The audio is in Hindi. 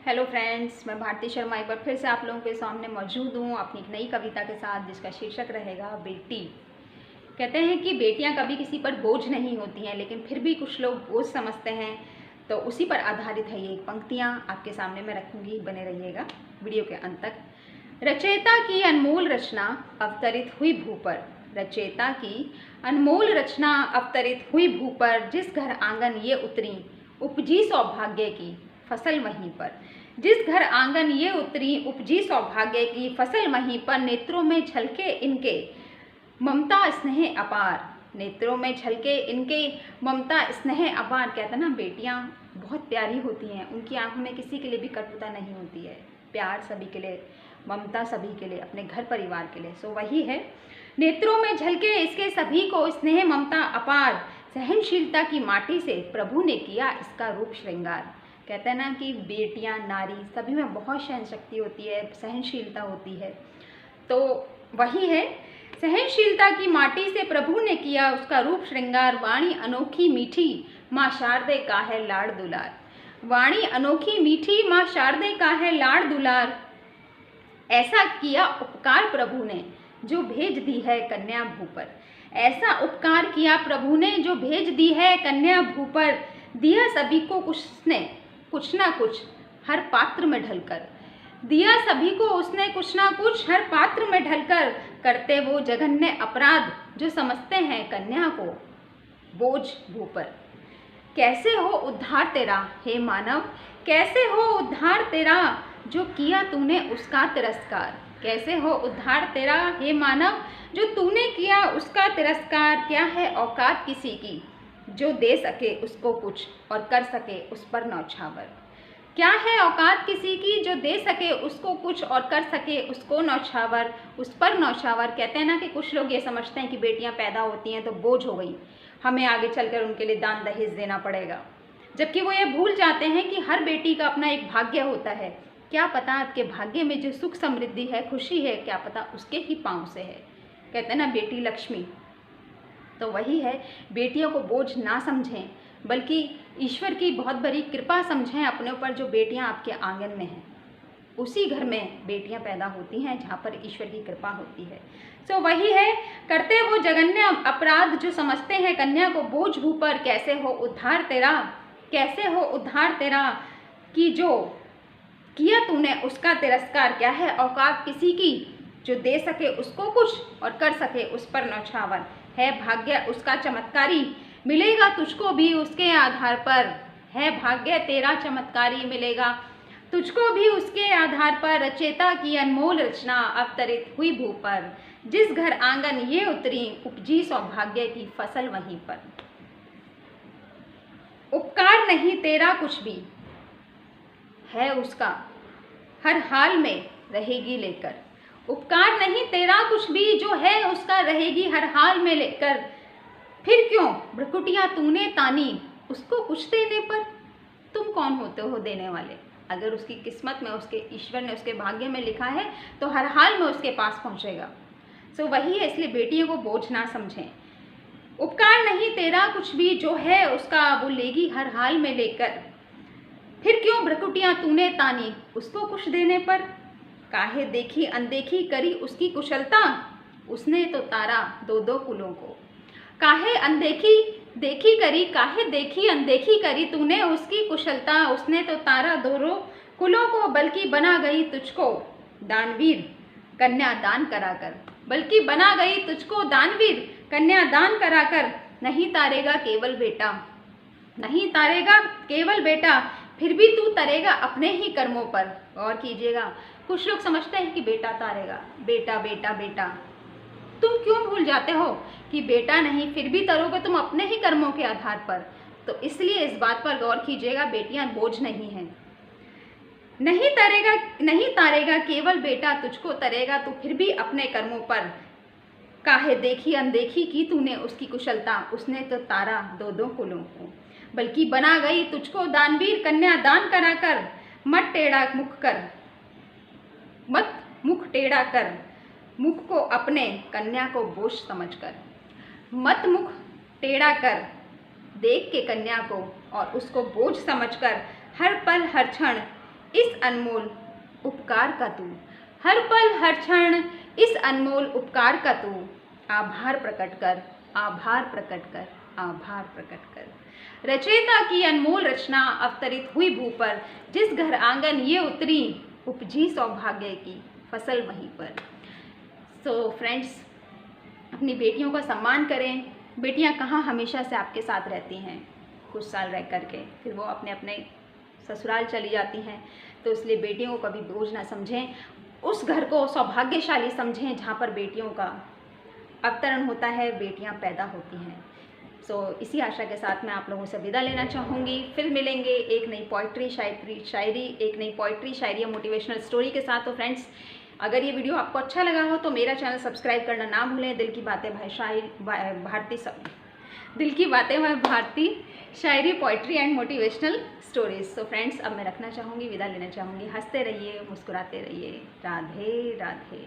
हेलो फ्रेंड्स, मैं भारती शर्मा एक बार फिर से आप लोगों के सामने मौजूद हूँ अपनी एक नई कविता के साथ, जिसका शीर्षक रहेगा बेटी। कहते हैं कि बेटियाँ कभी किसी पर बोझ नहीं होती हैं, लेकिन फिर भी कुछ लोग बोझ समझते हैं। तो उसी पर आधारित है ये एक पंक्तियाँ आपके सामने मैं रखूँगी, बने रहिएगा वीडियो के अंत तक। रचयिता की अनमोल रचना अवतरित हुई भू पर, रचयिता की अनमोल रचना अवतरित हुई भू पर, जिस घर आंगन ये उतरी उपजी सौभाग्य की फसल वहीं पर। जिस घर आंगन ये उतरी उपजी सौभाग्य की फसल वहीं पर, नेत्रों में झलके इनके ममता स्नेह अपार, नेत्रों में झलके इनके ममता स्नेह अपार। कहते हैं ना, बेटियां बहुत प्यारी होती हैं, उनकी आंखों में किसी के लिए भी कटुता नहीं होती है। प्यार सभी के लिए, ममता सभी के लिए, अपने घर परिवार के लिए। सो वही है, नेत्रों में झलके इसके सभी को स्नेह ममता अपार, सहनशीलता की माटी से प्रभु ने किया इसका रूप श्रृंगार। कहते हैं ना कि बेटियां, नारी सभी में बहुत सहन शक्ति होती है, सहनशीलता होती है। तो वही है, सहनशीलता की माटी से प्रभु ने किया उसका रूप श्रृंगार। वाणी अनोखी मीठी माँ शारदे का है लाड़ दुलार, वाणी अनोखी मीठी माँ शारदे का है लाड़ दुलार। ऐसा किया उपकार प्रभु ने जो भेज दी है कन्या भू पर, ऐसा उपकार किया प्रभु ने जो भेज दी है कन्या भू पर। दिया सभी को उसने कुछ ना कुछ हर पात्र में ढलकर, दिया सभी को उसने कुछ ना कुछ हर पात्र में ढलकर। करते वो जघन्य अपराध जो समझते हैं कन्या को बोझ भू पर। कैसे हो उद्धार तेरा हे मानव, कैसे हो उद्धार तेरा जो किया तूने उसका तिरस्कार। कैसे हो उद्धार तेरा हे मानव जो तूने किया उसका तिरस्कार। क्या है औकात किसी की जो दे सके उसको कुछ और कर सके उस पर नौछावर। क्या है औकात किसी की जो दे सके उसको कुछ और कर सके उसको नौछावर, उस पर नौछावर। कहते हैं ना कि कुछ लोग ये समझते हैं कि बेटियां पैदा होती हैं तो बोझ हो गई, हमें आगे चलकर उनके लिए दान दहेज देना पड़ेगा, जबकि वो ये भूल जाते हैं कि हर बेटी का अपना एक भाग्य होता है। क्या पता आपके भाग्य में जो सुख समृद्धि है, खुशी है, क्या पता उसके ही पाँव से है। कहते हैं ना, बेटी लक्ष्मी। तो वही है, बेटियों को बोझ ना समझें, बल्कि ईश्वर की बहुत बड़ी कृपा समझें अपने ऊपर, जो बेटियां आपके आंगन में हैं। उसी घर में बेटियां पैदा होती हैं जहाँ पर ईश्वर की कृपा होती है। सो वही है, करते वो जघन्य अपराध जो समझते हैं कन्या को बोझ भू पर। कैसे हो उद्धार तेरा, कैसे हो उद्धार तेरा कि जो किया तूने उसका तिरस्कार। क्या है औकात किसी की जो दे सके उसको कुछ और कर सके उस पर नौछावर। है भाग्य उसका चमत्कारी मिलेगा तुझको भी उसके आधार पर, है भाग्य तेरा चमत्कारी मिलेगा तुझको भी उसके आधार पर। रचयिता की अनमोल रचना अवतरित हुई भू पर, जिस घर आंगन ये उतरी उपजी सौभाग्य की फसल वहीं पर। उपकार नहीं तेरा कुछ भी है उसका हर हाल में रहेगी लेकर, उपकार नहीं तेरा कुछ भी जो है उसका रहेगी हर हाल में लेकर। फिर क्यों भ्रकुटियाँ तूने तानी उसको कुछ देने पर। तुम कौन होते हो देने वाले। अगर उसकी किस्मत में, उसके ईश्वर ने उसके भाग्य में लिखा है तो हर हाल में उसके पास पहुंचेगा। सो वही है, इसलिए बेटियों को बोझ ना समझें। उपकार नहीं तेरा कुछ भी जो है उसका वो लेगी हर हाल में लेकर। फिर क्यों भ्रकुटियाँ तूने तानी उसको कुछ देने पर। काहे देखी अनदेखी करी उसकी कुशलता, उसने तो तारा दो दो कुलों को। काहे अनदेखी देखी करी, काहे देखी अनदेखी करी तूने उसकी कुशलता, उसने तो तारा दो कुलों को। बल्कि बना गई तुझको दानवीर कन्या दान कराकर, बल्कि बना गई तुझको दानवीर कन्या दान कराकर। नहीं तारेगा केवल बेटा, नहीं तारेगा केवल बेटा, फिर भी तू तरेगा अपने ही कर्मों पर। गौर कीजिएगा, कुछ लोग समझते हैं कि बेटा तारेगा, बेटा बेटा बेटा। तुम क्यों भूल जाते हो कि बेटा नहीं, फिर भी तरोगे तुम अपने ही कर्मों के आधार पर। तो इसलिए इस बात पर गौर कीजिएगा, बेटियां बोझ नहीं हैं। नहीं तरेगा, नहीं तारेगा केवल बेटा, तुझको तरेगा तू फिर भी अपने कर्मों पर। काहे देखी अनदेखी की तूने उसकी कुशलता, उसने तो तारा दो दो कुलों को। बल्कि बना गई तुझको दानवीर कन्या दान कराकर। मत टेढ़ा मुख कर, मत मुख टेढ़ा कर, मुख को अपने कन्या को बोझ समझकर। मत मुख टेढ़ा कर, देख के कन्या को और उसको बोझ समझकर। हर पल हर क्षण इस अनमोल उपकार का तू, हर पल हर क्षण इस अनमोल उपकार का तू आभार प्रकट कर, आभार प्रकट कर, आभार प्रकट कर। रचयिता की अनमोल रचना अवतरित हुई भू पर, जिस घर आंगन ये उतरी उपजी सौभाग्य की फसल वहीं पर। सो फ्रेंड्स, अपनी बेटियों का सम्मान करें। बेटियां कहाँ हमेशा से आपके साथ रहती हैं, कुछ साल रह करके फिर वो अपने अपने ससुराल चली जाती हैं। तो इसलिए बेटियों को कभी बोझ ना समझें, उस घर को सौभाग्यशाली समझें जहाँ पर बेटियों का अवतरण होता है, बेटियां पैदा होती हैं। सो इसी आशा के साथ मैं आप लोगों से विदा लेना चाहूँगी। फिर मिलेंगे एक नई पोइट्री शायरी एक नई पोइट्री शायरी या मोटिवेशनल स्टोरी के साथ। तो फ्रेंड्स, अगर ये वीडियो आपको अच्छा लगा हो तो मेरा चैनल सब्सक्राइब करना ना भूलें। दिल की बातें भारती शायरी, पोइट्री एंड मोटिवेशनल स्टोरीज। तो फ्रेंड्स, अब मैं रखना चाहूँगी, विदा लेना चाहूँगी। हंसते रहिए, मुस्कुराते रहिए। राधे राधे।